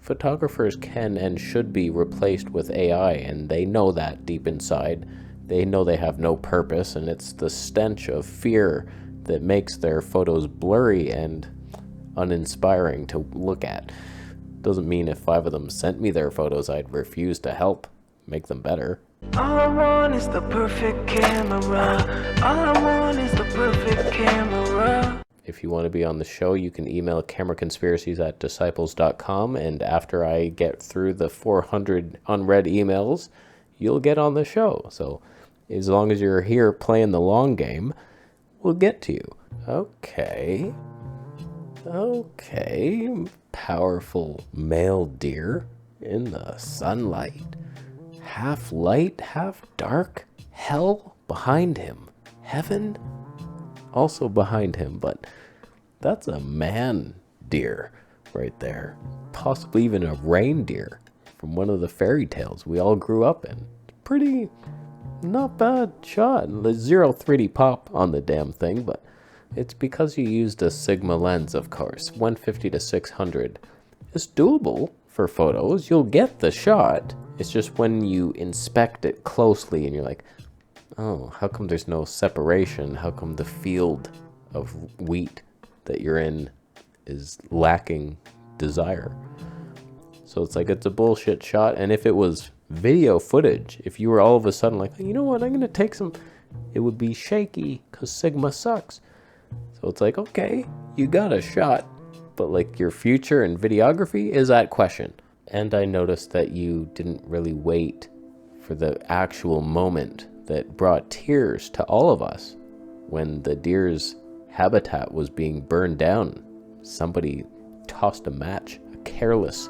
photographers can and should be replaced with AI, and they know that deep inside. They know they have no purpose, and it's the stench of fear that makes their photos blurry and uninspiring to look at. Doesn't mean if 5 of them sent me their photos, I'd refuse to help make them better. All I want is the perfect camera. All I want is the perfect camera. If you want to be on the show, you can email cameraconspiracies@disciples.com, and after I get through the 400 unread emails, you'll get on the show. So as long as you're here playing the long game, we'll get to you. Okay. Powerful male deer in the sunlight. Half light, half dark. Hell behind him. Heaven also behind him, but that's a man deer right there. Possibly even a reindeer from one of the fairy tales we all grew up in. Pretty not bad shot. Zero 3D pop on the damn thing, but it's because you used a Sigma lens, of course. 150 to 600. It's doable for photos. You'll get the shot. It's just when you inspect it closely and you're like, oh, how come there's no separation? How come the field of wheat that you're in is lacking desire? So it's like, it's a bullshit shot. And if it was video footage, if you were all of a sudden like, you know what, I'm going to take some, it would be shaky because Sigma sucks. So it's like, okay, you got a shot, but like your future in videography is at question. And I noticed that you didn't really wait for the actual moment that brought tears to all of us when the deer's habitat was being burned down. Somebody tossed a match, a careless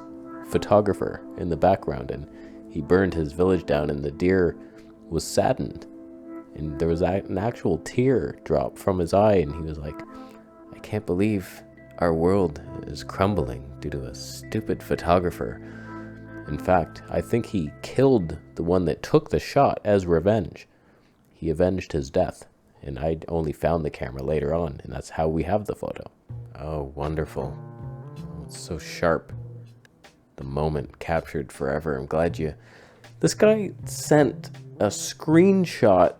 photographer in the background, and he burned his village down, and the deer was saddened. And there was an actual tear drop from his eye, and he was like, I can't believe our world is crumbling due to a stupid photographer. In fact, I think he killed the one that took the shot as revenge. He avenged his death, and I only found the camera later on, and that's how we have the photo. Oh, wonderful. Oh, it's so sharp. The moment captured forever. I'm glad you... This guy sent a screenshot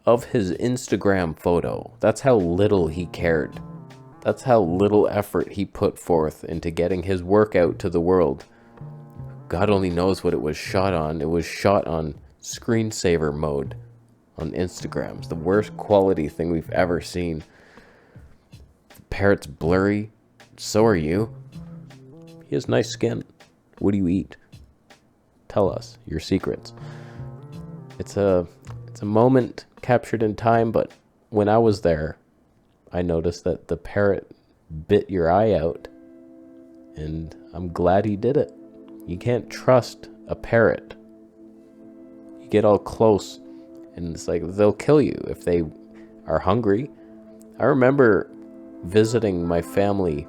of his Instagram photo. That's how little he cared. That's how little effort he put forth into getting his work out to the world. God only knows what it was shot on. It was shot on screensaver mode on Instagram. It's the worst quality thing we've ever seen. The parrot's blurry. So are you. He has nice skin. What do you eat? Tell us your secrets. It's a moment captured in time, but when I was there, I noticed that the parrot bit your eye out, and I'm glad he did it. You can't trust a parrot. You get all close, and it's like they'll kill you if they are hungry. I remember visiting my family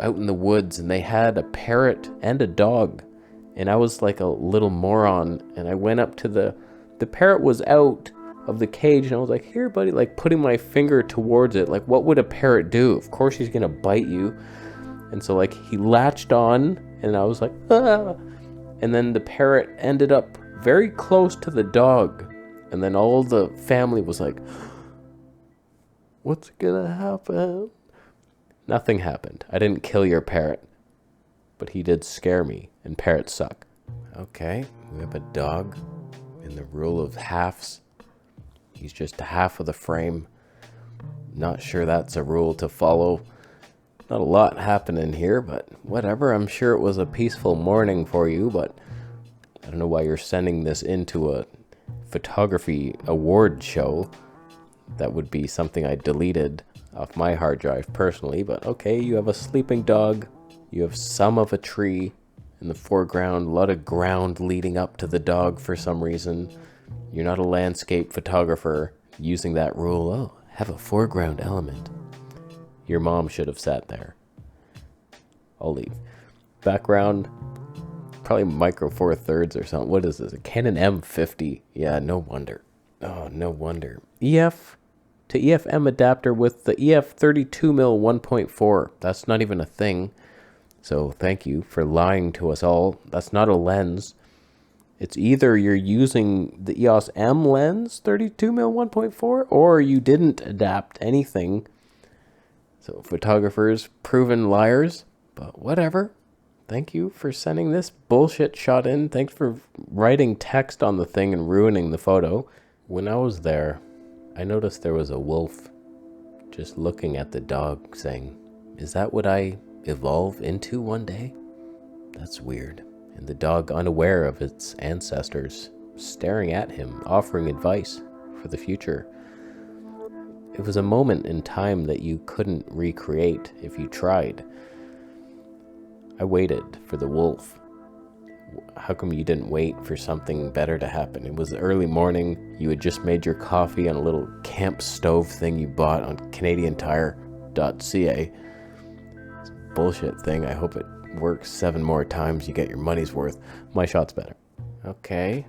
out in the woods, and they had a parrot and a dog, and I was like a little moron, and I went up to the parrot was out of the cage, and I was like, here buddy, like putting my finger towards it, like what would a parrot do? Of course he's gonna bite you. And so like he latched on, and I was like, ah! And then the parrot ended up very close to the dog, and then all the family was like, what's gonna happen? Nothing happened. I didn't kill your parrot, but he did scare me, and parrots suck. Okay, we have a dog in the rule of halves. He's just half of the frame. Not sure that's a rule to follow. Not a lot happening here, but whatever. I'm sure it was a peaceful morning for you, but I don't know why you're sending this into a photography award show. That would be something I deleted off my hard drive personally, but okay, you have a sleeping dog. You have some of a tree in the foreground, a lot of ground leading up to the dog for some reason. You're not a landscape photographer using that rule. Oh, have a foreground element. Your mom should have sat there. I'll leave. Background, probably micro four thirds or something. What is this? A Canon M50. Yeah, no wonder. Oh, no wonder. EF to EF-M adapter with the EF 32mm 1.4. That's not even a thing. So thank you for lying to us all. That's not a lens. It's either you're using the EOS M lens 32mm 1.4 or you didn't adapt anything. So photographers, proven liars, but whatever. Thank you for sending this bullshit shot in. Thanks for writing text on the thing and ruining the photo. When I was there, I noticed there was a wolf just looking at the dog saying, "Is that what I evolve into one day?" That's weird. And the dog, unaware of its ancestors, staring at him, offering advice for the future. It was a moment in time that you couldn't recreate if you tried. I waited for the wolf. How come you didn't wait for something better to happen? It was early morning. You had just made your coffee on a little camp stove thing you bought on CanadianTire.ca. It's a bullshit thing. I hope it works 7 more times. You get your money's worth. My shot's better. Okay.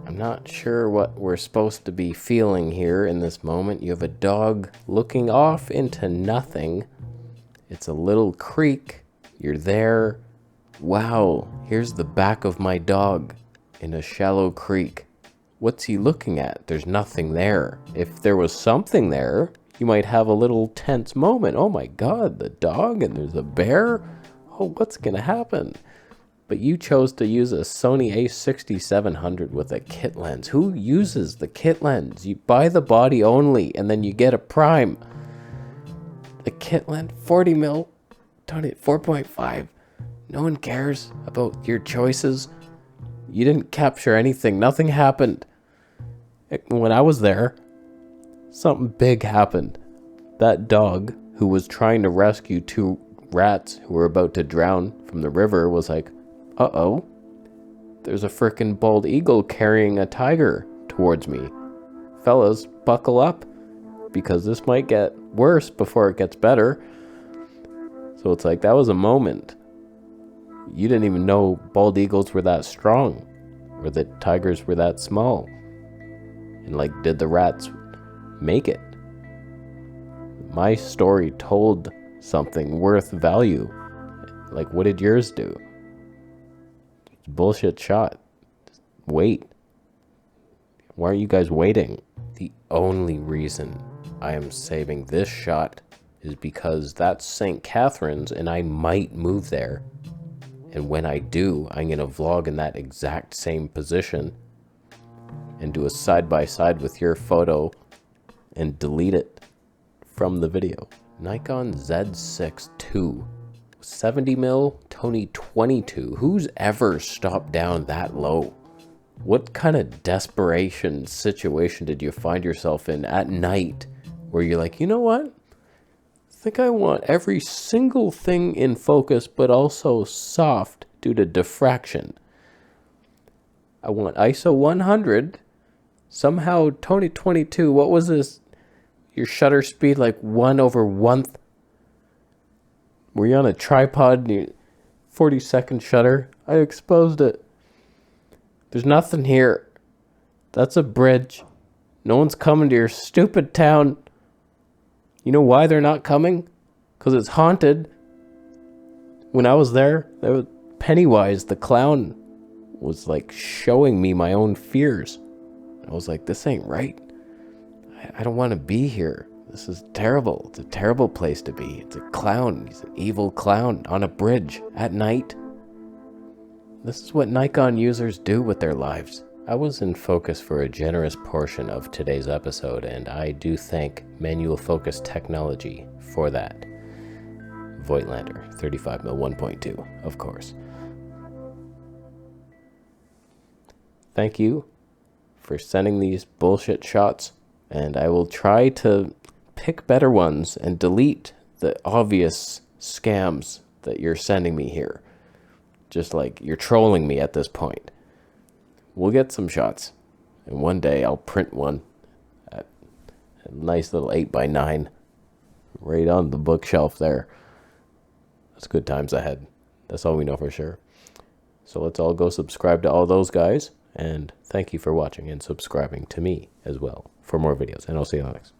I'm not sure what we're supposed to be feeling here in this moment. You have a dog looking off into nothing. It's a little creek. You're there. Wow, here's the back of my dog in a shallow creek. What's he looking at? There's nothing there. If there was something there, you might have a little tense moment. Oh my God, the dog and there's a bear? Oh, what's gonna happen? But you chose to use a Sony a6700 with a kit lens. Who uses the kit lens? You buy the body only and then you get a prime. The kit lens, 40mm, 4.5. No one cares about your choices. You didn't capture anything. Nothing happened. When I was there, something big happened. That dog who was trying to rescue 2 rats who were about to drown from the river was like, uh-oh, there's a frickin' bald eagle carrying a tiger towards me. Fellas, buckle up, because this might get worse before it gets better. So it's like, that was a moment. You didn't even know bald eagles were that strong, or that tigers were that small. And like, did the rats make it? My story told something worth value. Like, what did yours do? It's a bullshit shot. Just wait. Why aren't you guys waiting? The only reason I am saving this shot is because that's St. Catharines and I might move there. And when I do, I'm going to vlog in that exact same position and do a side-by-side with your photo and delete it from the video. Nikon Z6 II, 70mm, T22. Who's ever stopped down that low? What kind of desperation situation did you find yourself in at night where you're like, you know what? I think I want every single thing in focus, but also soft due to diffraction. I want ISO 100. Somehow, T22, what was this? Your shutter speed like 1/1. Were you on a tripod and 40-second shutter? I exposed it. There's nothing here. That's a bridge. No one's coming to your stupid town. You know why they're not coming? Because it's haunted. When I was there was Pennywise, the clown, was like showing me my own fears. I was like, this ain't right. I don't want to be here. This is terrible. It's a terrible place to be. It's a clown. He's an evil clown on a bridge at night. This is what Nikon users do with their lives. I was in focus for a generous portion of today's episode, and I do thank manual focus technology for that. Voigtlander, 35mm 1.2, of course. Thank you for sending these bullshit shots, and I will try to pick better ones and delete the obvious scams that you're sending me here. Just like you're trolling me at this point. We'll get some shots, and one day I'll print one at a nice little 8x9 right on the bookshelf there. That's good times ahead. That's all we know for sure. So let's all go subscribe to all those guys, and thank you for watching and subscribing to me as well for more videos, and I'll see you on the next.